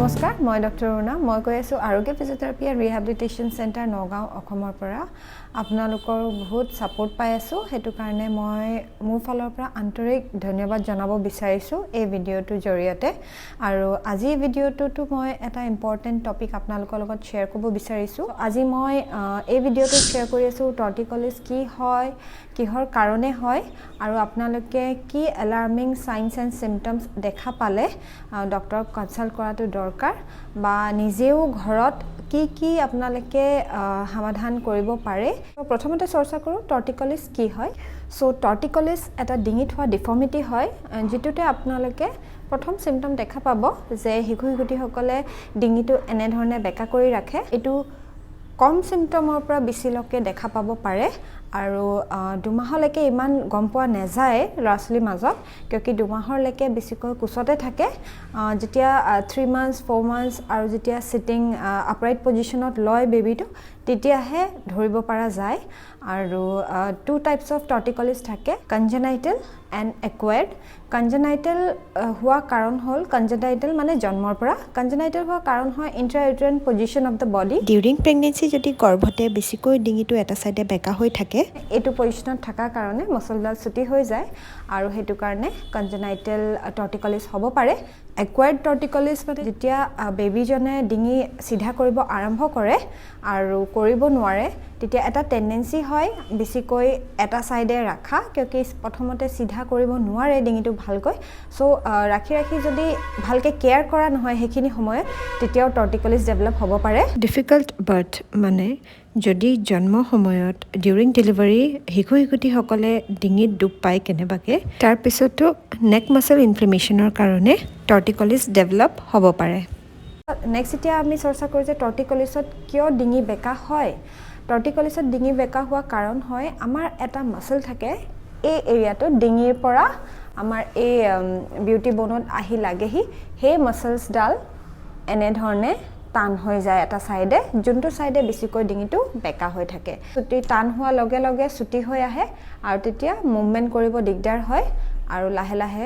নমস্কাৰ মই ডক্টৰ ৰুণা মই কৈ আছো আৰোগ্য physiotherapy and rehabilitation centre Nagaon অসমৰ পৰা আপোনালোকৰ বহুত সাপোৰ্ট পাই আছো হেতু কাৰণে মই মোৰ ফালৰ পৰা আন্তৰিক ধন্যবাদ জনাব বিচাৰিছো এই ভিডিঅ'টোৰ জৰিয়তে আৰু আজি ভিডিঅ'টো মই এটা ইম্পৰ্টেন্ট টপিক আপোনালোকৰ লগত শেয়াৰ কৰিব বিচাৰিছো আজি মই এই ভিডিঅ'টো শেয়াৰ কৰি আছো টৰ্টিকলিছ কি হয় কিহৰ কাৰণে হয় আৰু আপোনালোকে কি এলাৰ্মিং সাইন্স এণ্ড সিম্পটমস দেখা পালে ডক্টৰ কনসাল্ট কৰাটো দৰকাৰ বা নিজেও ঘৰত কি আপোনালোকে সমাধান কৰিব পাৰে প্ৰথমতে চৰ্চা কৰো টৰ্টিকলিছ কি হয় সো টৰ্টিকলিছ এটা ডিঙিত হোৱা ডিফৰ্মিটি হয় যেটোতে আপোনালোকে প্ৰথম সিম্পটম দেখা পাব যে হিকুহিকুটি সকলে ডিঙিটো এনে ধৰণে বেকা কৰি ৰাখে এটো কম সিম্পটমৰ পৰা বেছিলৈকে দেখা পাব পাৰে আৰু দুমাহলৈকে ইমান গম পোৱা নাযায় ৰাছলি মাজত কিয়কি দুমাহলৈকে বেছিকৈ কুছতে থাকে যেতিয়া 3 months 4 months আৰু যেতিয়া সিটিং আপৰাইট পজিশনত লয় বেবিটো তেতিয়াহে ধৰিব পৰা যায় আৰু টু টাইপস অফ টৰ্টিকলিছ থাকে কনজেনাইটেল এণ্ড একুৱায়াৰ্ড কনজেনাইটেল হোৱা কাৰণ হল কনজেনাইটেল মানে জন্মৰ পৰা কনজেনাইটেল হোৱা কাৰণ হয় intrauterine position of the body during pregnancy যদি গৰ্ভতে বেছিকৈ ডিঙিটো এটা সাইডে বেকা হৈ থাকে এটো পজিশনত থাকা কাৰণে মছলডাল ছুটি হৈ যায় আৰু হেতু কাৰণে কনজেনাইটেল টৰ্টিকলিছ হ'ব পাৰে একুৱায়াৰ্ড টৰ্টিকলিছ মানে যেতিয়া বেবিজনে ডিঙি সিধা কৰিব আৰম্ভ কৰে আৰু কৰিব নোৱাৰে তেতিয়া এটা টেন্ডেন্সি হয় বেছিকৈ এটা সাইডে ৰাখা কিয়কি প্ৰথমতে সিধা কৰিব নোৱাৰে ডিঙিটো ভালকৈ সো ৰাখি যদি ভালকে কেয়াৰ কৰা নহয় হেখিনি সময়ত তেতিয়াও টৰ্টিকলিছ ডেভেলপ হ'ব পাৰে ডিফিকাল্ট বাৰ্থ মানে যদি জন্ম সময়ত ডিউৰিং ডেলিভাৰী হিকুহিকুটি সকলে ডিঙিত দুখ পায় কেনেবাকে তাৰ পিছতো নেক মাসল ইনফ্লেমেশনৰ কাৰণে টৰ্টিকলিছ ডেভেলপ হ'ব পাৰে নেক্সট এতিয়া আমি চৰ্চা কৰো যে টৰ্টিকলিছত কিয় ডিঙি বেকা হয় টৰ্টিকলিছত ডিঙি বেকা হোৱা কাৰণ হয় আমাৰ এটা মাসল থাকে এই এৰিয়াটো ডিঙিৰ পৰা আমাৰ এই বিউটি বোনত আহি লাগেহি হে মাসলস ডাল এনে ধৰণে টান হৈ যায় এটা সাইডে যোনটো সাইডে বেছিকৈ ডিঙিটো বেকা হৈ থাকে ছুটি টান হোৱা লগে লগে ছুটি হৈ আহে আৰু তেতিয়া মুভমেন্ট কৰিব দিগদাৰ হয় আৰু লাহে লাহে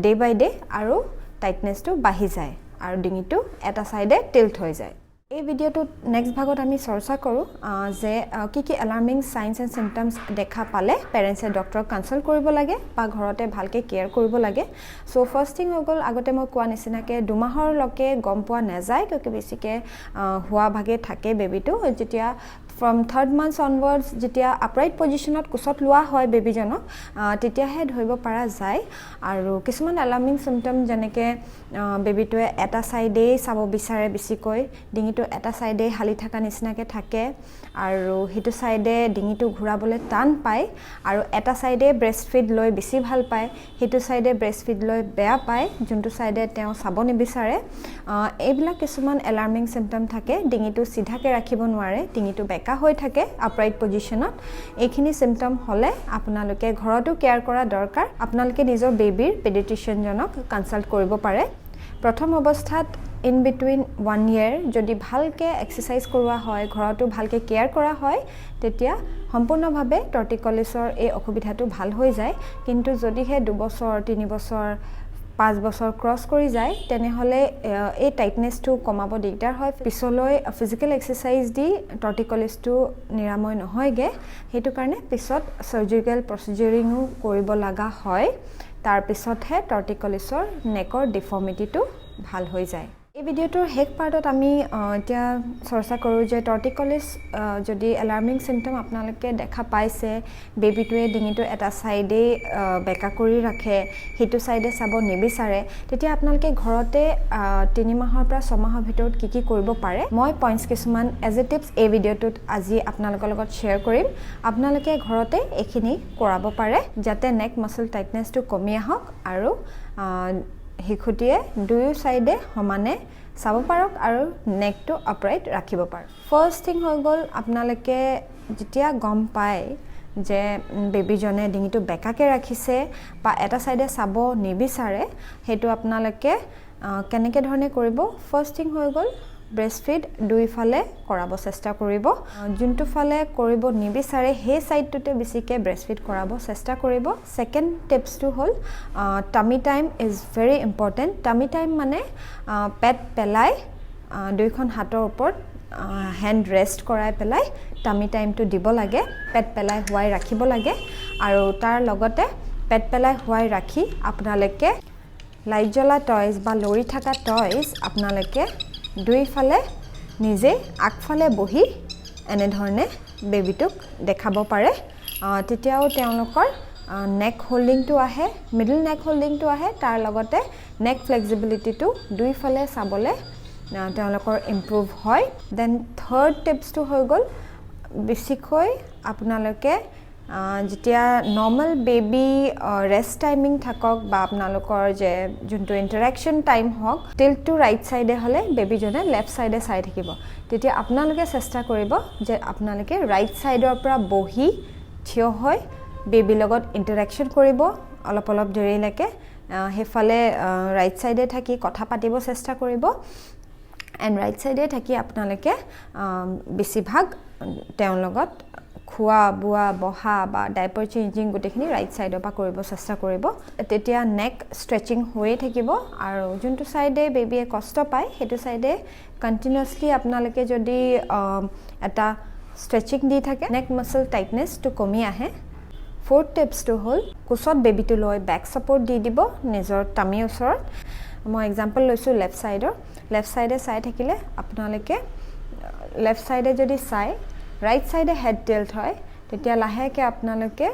ডে বাই ডে আৰু টাইটনেসটো বাঢ়ি যায় আৰু ডিঙিটো এটা সাইডে টিল্ট হৈ যায় এই ভিডিঅ'টো নেক্সট ভাগত আমি চৰ্চা কৰো যে কি এলাৰ্মিং সাইন্স এণ্ড সিম্পটমস দেখা পালে পেৰেন্টছে ডক্টৰক কনসাল্ট কৰিব লাগে বা ঘৰতে ভালকে কেয়াৰ কৰিব লাগে সো ফাৰ্স্ট থিং হৈ গ'ল আগতে মই কোৱা নিচিনাকে দুমাহৰ লকে গম পোৱা নাযায় কিয়কি বেছিকে হোৱা ভাগে থাকে বেবিটো যেতিয়া from 3rd month onwards যেতিয়া আপৰাইট পজিশনত কুছত লোৱা হয় বেবিজনক তেতিয়াহে ধৰিব পৰা যায় আৰু কিছুমান এলাৰ্মিং সিম্পটম যেনেকে বেবিটোৱে এটা সাইডে চাব বিচাৰে বেছিকৈ ডিঙিটো এটা সাইডে হালি থকা নিচিনাকে থাকে আৰু হিটো সাইডে ডিঙিটো ঘুৰাবলৈ টান পায় আৰু এটা সাইডে ব্ৰেষ্ট ফিড লৈ বেছি ভাল পায় হিটো সাইডে ব্ৰেষ্ট ফিড লৈ বেয়া পায় যোনটো সাইডে তেওঁ চাব নিবিচাৰে এইবিলাক কিছুমান এলাৰ্মিং সিম্পটম থাকে ডিঙিটো সিধাকে ৰাখিব নোৱাৰে ডিঙিটো বেকা হৈ থাকে আপৰাইট পজিশনত এইখিনি সিম্পটম হলে আপোনালোকে ঘৰতো কেয়াৰ কৰা দৰকাৰ আপোনালোকে নিজৰ বেবিৰ পেডিয়াট্ৰিচিয়ান জনক কনসাল্ট কৰিব পাৰে প্ৰথম অৱস্থাত ইন বিটুইন 1 year যদি ভালকে এক্সাৰসাইজ কৰোৱা হয় ঘৰতো ভালকে কেয়াৰ কৰা হয় তেতিয়া সম্পূৰ্ণভাৱে টৰ্টিকলিছৰ এই অসুবিধাটো ভাল হৈ যায় কিন্তু যদিহে 2 বছৰ 3 বছৰ 5 বছৰ ক্ৰস কৰি যায় তেনেহলে এই টাইটনেসটো কমাব দিগদাৰ হয় পিছলৈ ফিজিক্যাল এক্সাৰসাইজ দি টৰ্টিকলিছটো নিৰাময় নহয়গে হেতু কাৰণে পিছত সাৰ্জিক্যাল প্ৰচিডিউৰিংও কৰিব লগা হয় তাৰ পিছতহে টৰ্টিকলিছৰ নেকৰ ডিফৰ্মিটিটো ভাল হৈ যায় এই ভিডিঅ'টোৰ হেক পাৰ্টত আমি এতিয়া চৰ্চা কৰো যে টৰ্টিকলিছ যদি এলাৰ্মিং সিম্পটম আপোনালোকে দেখা পাইছে বেবিটোৱে ডিঙিটো এটা সাইডে বেকা কৰি ৰাখে হিটো সাইডে চাব নিবিচাৰে তেতিয়া আপোনালোকে ঘৰতে 3 মাহৰ পৰা 6 মাহৰ ভিতৰত কি কৰিব পাৰে মই পইণ্টছ কিছুমান এজ এ টিপছ এই ভিডিঅ'টোত আজি আপোনালোকৰ লগত শেয়াৰ কৰিম আপোনালোকে ঘৰতে এখিনি কৰাব পাৰে যাতে নেক মাসল টাইটনেসটো কমি আহক আৰু হিখুটিয়ে দুয়ো সাইডে সমানে চাব পাৰক আৰু নেকটো আপৰাইট ৰাখিব পাৰক ফাৰ্স্ট থিং হৈ গ'ল আপোনালোকে যেতিয়া গম পায় যে বেবিজনে ডিঙিটো বেকাকে ৰাখিছে বা এটা সাইডে চাব নিবিচাৰে হেতু আপোনালোকে কেনেকে ধৰণে কৰিব ফাৰ্স্ট থিং হৈ গ'ল ব্ৰেষ্ট ফিড দুইফালে কৰাব চেষ্টা কৰিব যোনটো ফালে কৰিব নিবিচাৰে সেই সাইডটোতে বেছিকৈ ব্ৰেষ্ট ফিড কৰাব চেষ্টা কৰিব সেকেন্ড টিপছটো হ'ল tummy time is very important tummy time মানে পেট পেলাই দুইখন হাতৰ ওপৰত হেণ্ড ৰেষ্ট কৰাই পেলাই টামি টাইমটো দিব লাগে পেট পেলাই হোৱাই ৰাখিব লাগে আৰু তাৰ লগতে পেট পেলাই হোৱাই ৰাখি আপোনালোকে লাইট জ্বলা টয়জ বা লৰি থকা টয়জ আপোনালোকে দুইফালে নিজে আগফালে বহি এনেধৰণে বেবিটোক দেখাব পাৰে তেতিয়াও তেওঁলোকৰ নেক হোল্ডিংটো আহে মিডল নেক হোল্ডিংটো আহে তাৰ লগতে নেক ফ্লেক্সিবিলিটিটো দুইফালে চাবলৈ তেওঁলোকৰ ইম্প্ৰুভ হয় দেন থাৰ্ড টিপছটো হৈ গ'ল বেছিকৈ আপোনালোকে যেতিয়া নৰ্মেল বেবি ৰেষ্ট টাইমিং থাকক বা আপোনালোকৰ যে যোনটো ইণ্টাৰেকশ্যন টাইম হওক টিল্ট টু ৰাইট ছাইডে হ'লে বেবিজনে লেফ্ট ছাইডে চাই থাকিব তেতিয়া আপোনালোকে চেষ্টা কৰিব যে আপোনালোকে ৰাইট ছাইডৰ পৰা বহি থিয় হৈ বেবিৰ লগত ইণ্টাৰেকশ্যন কৰিব অলপ অলপ দেৰিলৈকে সেইফালে ৰাইট ছাইডে থাকি কথা পাতিব চেষ্টা কৰিব এণ্ড ৰাইট ছাইডে থাকি আপোনালোকে বেছিভাগ তেওঁৰ লগত খোৱা বোৱা বহা বা ডাইপাৰ চেঞ্জিং গোটেইখিনি ৰাইট ছাইডৰ পৰা কৰিব চেষ্টা কৰিব তেতিয়া নেক ষ্ট্ৰেচিং হৈয়ে থাকিব আৰু যোনটো ছাইডে বেবিয়ে কষ্ট পায় সেইটো ছাইডে কণ্টিনিউৱাছলি আপোনালোকে যদি এটা ষ্ট্ৰেচিং দি থাকে নেক মাছল টাইটনেছটো কমি আহে ফ'ৰ্থ টিপছটো হ'ল কোচত বেবিটো লৈ বেক ছাপৰ্ট দি দিব নিজৰ টামিৰ ওচৰত মই এক্সাম্পল লৈছোঁ লেফ্ট ছাইডে চাই থাকিলে আপোনালোকে লেফ্ট ছাইডে যদি চাই ৰাইট ছাইডে হেড টিল্ট হয় তেতিয়া লাহেকৈ আপোনালোকে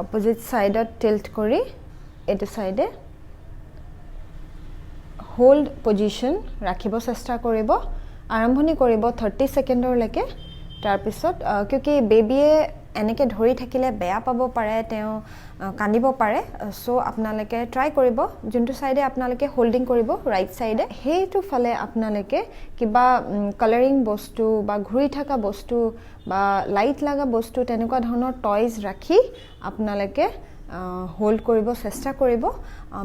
অপজিট ছাইডত টিল্ট কৰি এইটো ছাইডে হোল্ড পজিশ্যন ৰাখিব চেষ্টা কৰিব আৰম্ভণি কৰিব 30 ছেকেণ্ডৰলৈকে তাৰপিছত কিয়কি বেবিয়ে এনেকৈ ধৰি থাকিলে বেয়া পাব পাৰে তেওঁ কান্দিব পাৰে সো আপোনালোকে ট্ৰাই কৰিব যোনটো সাইডে আপোনালোকে হোল্ডিং কৰিব ৰাইট সাইডে সেইটো ফালে আপোনালোকে কিবা কালাৰিং বস্তু বা ঘূৰি থকা বস্তু বা লাইট লাগা বস্তু তেনেকুৱা ধৰণৰ টয়জ ৰাখি আপোনালোকে হোল্ড কৰিব চেষ্টা কৰিব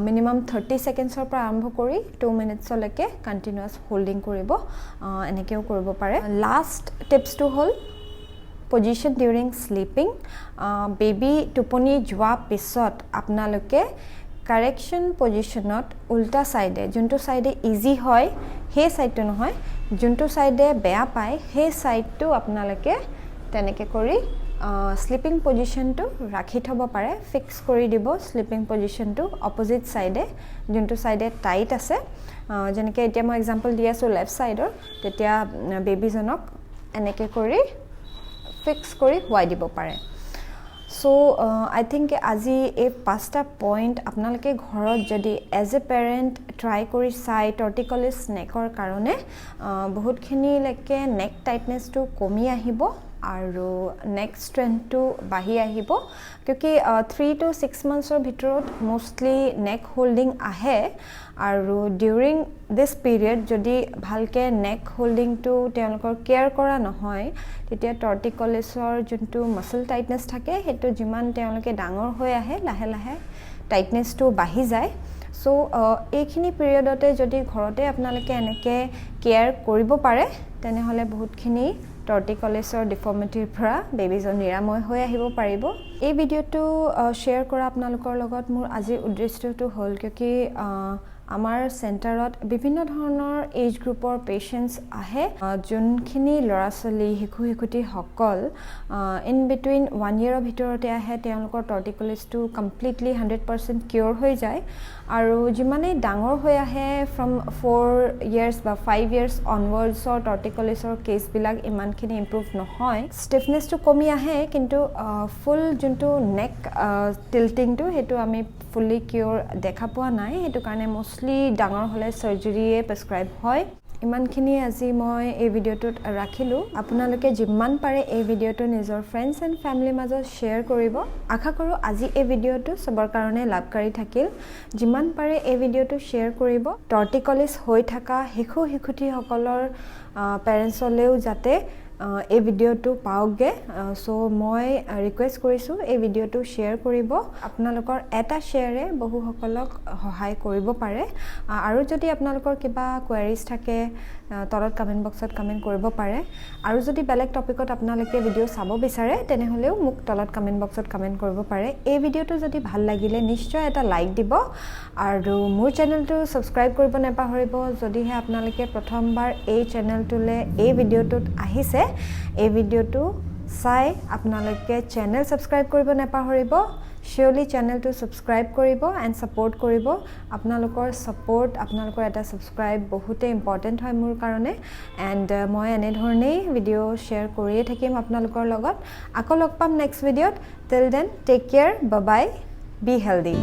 মিনিমাম 30 সেকেন্ডছৰ পৰা আৰম্ভ কৰি 2 মিনিটছলৈকে কন্টিনিউয়াছ হোল্ডিং কৰিব এনেকেও কৰিব পাৰে লাষ্ট টিপছটো হ'ল পজিশন ডিউৰিং স্লিপিং বেবি টোপনি যোৱা পিছত আপোনালোকে কাৰেকশ্যন পজিশনত উল্টা সাইডে যোনটো সাইডে ইজি হয় সেই সাইডটো নহয় যোনটো সাইডে বেয়া পায় সেই সাইডটো আপোনালোকে তেনেকে কৰি স্লিপিং পজিশনটো ৰাখি থব পাৰে ফিক্স কৰি দিব স্লিপিং পজিশনটো অপোজিট সাইডে যোনটো সাইডে টাইট আছে যেনেকৈ এতিয়া মই এক্সাম্পল দি আছো লেফ্ট সাইডৰ তেতিয়া বেবিজনক এনেকে কৰি ফিক্স কৰি হোৱাই দিব পাৰে সো আই থিংক আজি এই 5টা পইণ্ট আপোনালোকে ঘৰত যদি এজ এ পেৰেণ্ট ট্ৰাই কৰি চাই টৰ্টিকলিছ নেকৰ কাৰণে বহুতখিনিলৈকে নেক টাইটনেছটো কমি আহিব আৰু নেক ষ্ট্ৰেংথটো বাঢ়ি আহিব কিয়কি 3 to 6 মান্থছৰ ভিতৰত মোষ্টলি নেক হোল্ডিং আহে আৰু ডিউৰিং দিছ পিৰিয়ড যদি ভালকৈ নেক হোল্ডিংটো তেওঁলোকৰ কেয়াৰ কৰা নহয় তেতিয়া টৰ্টিকলিছৰ যোনটো মাছল টাইটনেছ থাকে সেইটো যিমান তেওঁলোকে ডাঙৰ হৈ আহে লাহে লাহে টাইটনেছটো বাঢ়ি যায় সো এইখিনি পিৰিয়ডতে যদি ঘৰতে আপোনালোকে এনেকৈ কেয়াৰ কৰিব পাৰে তেনেহ'লে বহুতখিনি টৰ্টিকলিছৰ ডিফৰ্মিটিৰ পৰা বেবিজন নিৰাময় হৈ আহিব পাৰিব এই ভিডিঅ'টো শ্বেয়াৰ কৰা আপোনালোকৰ লগত মোৰ আজিৰ উদ্দেশ্যটো হ'ল কিয়কি আমাৰ চেণ্টাৰত বিভিন্ন ধৰণৰ এজ গ্ৰুপৰ পেশেন্টছ আহে যোনখিনি ল'ৰা ছোৱালী শিশুটিসকল ইন বিটুইন 1 yearৰ ভিতৰতে আহে তেওঁলোকৰ টৰ্টিকলিছটো কমপ্লিটলি 100% কিউৰ হৈ যায় আৰু যিমানেই ডাঙৰ হৈ আহে ফ্ৰম 4 years বা 5 years অনৱাৰ্ডছৰ টৰ্টিকলিছৰ কেছবিলাক ইমানখিনি ইম্প্ৰুভ নহয় ষ্টিফনেছটো কমি আহে কিন্তু ফুল যোনটো নেক টিল্টিংটো সেইটো আমি ফুল্লি কিউৰ দেখা পোৱা নাই সেইটো কাৰণে মোষ্টলি ডাঙৰ হ'লে সাৰ্জাৰীয়ে প্ৰেছক্ৰাইব হয় ইমানখিনি আজি মই এই ভিডিঅ'টোত ৰাখিলোঁ আপোনালোকে যিমান পাৰে এই ভিডিঅ'টো নিজৰ ফ্ৰেণ্ডছ এণ্ড ফেমিলিৰ মাজত শ্বেয়াৰ কৰিব আশা কৰোঁ আজি এই ভিডিঅ'টো সবৰ কাৰণে লাভকাৰী থাকিল যিমান পাৰে এই ভিডিঅ'টো শ্বেয়াৰ কৰিব টৰ্টিকলিছ হৈ থকা শিশুটিসকলৰ পেৰেণ্টছলৈও যাতে এই ভিডিঅ'টো পাওকগে সো মই ৰিকুৱেষ্ট কৰিছোঁ এই ভিডিঅ'টো শ্বেয়াৰ কৰিব আপোনালোকৰ এটা শ্বেয়াৰে বহুসকলক সহায় কৰিব পাৰে আৰু যদি আপোনালোকৰ কিবা কোৱেৰিজ থাকে তলত কমেণ্ট বক্সত কমেণ্ট কৰিব পাৰে আৰু যদি বেলেগ টপিকত আপোনালোকে ভিডিঅ' চাব বিচাৰে তেনেহ'লেও মোক তলত কমেণ্ট বক্সত কমেণ্ট কৰিব পাৰে এই ভিডিঅ'টো যদি ভাল লাগিলে নিশ্চয় এটা লাইক দিব আৰু মোৰ চেনেলটো ছাবস্ক্ৰাইব কৰিব নাপাহৰিব যদিহে আপোনালোকে প্ৰথমবাৰ এই চেনেলটোলৈ এই ভিডিঅ'টোত আহিছে এই ভিডিঅ'টো চাই আপোনালোকে চেনেল ছাবস্ক্ৰাইব কৰিব নাপাহৰিব শিয়ৰলি চেনেলটো ছাবস্ক্ৰাইব কৰিব এণ্ড ছাপোৰ্ট কৰিব আপোনালোকৰ ছাপোৰ্ট আপোনালোকৰ এটা ছাবস্ক্ৰাইব বহুতেই ইম্পৰ্টেণ্ট হয় মোৰ কাৰণে এণ্ড মই এনেধৰণেই ভিডিঅ' শ্বেয়াৰ কৰিয়ে থাকিম আপোনালোকৰ লগত আকৌ লগ পাম নেক্সট ভিডিঅ'ত till then take care bye bye be healthy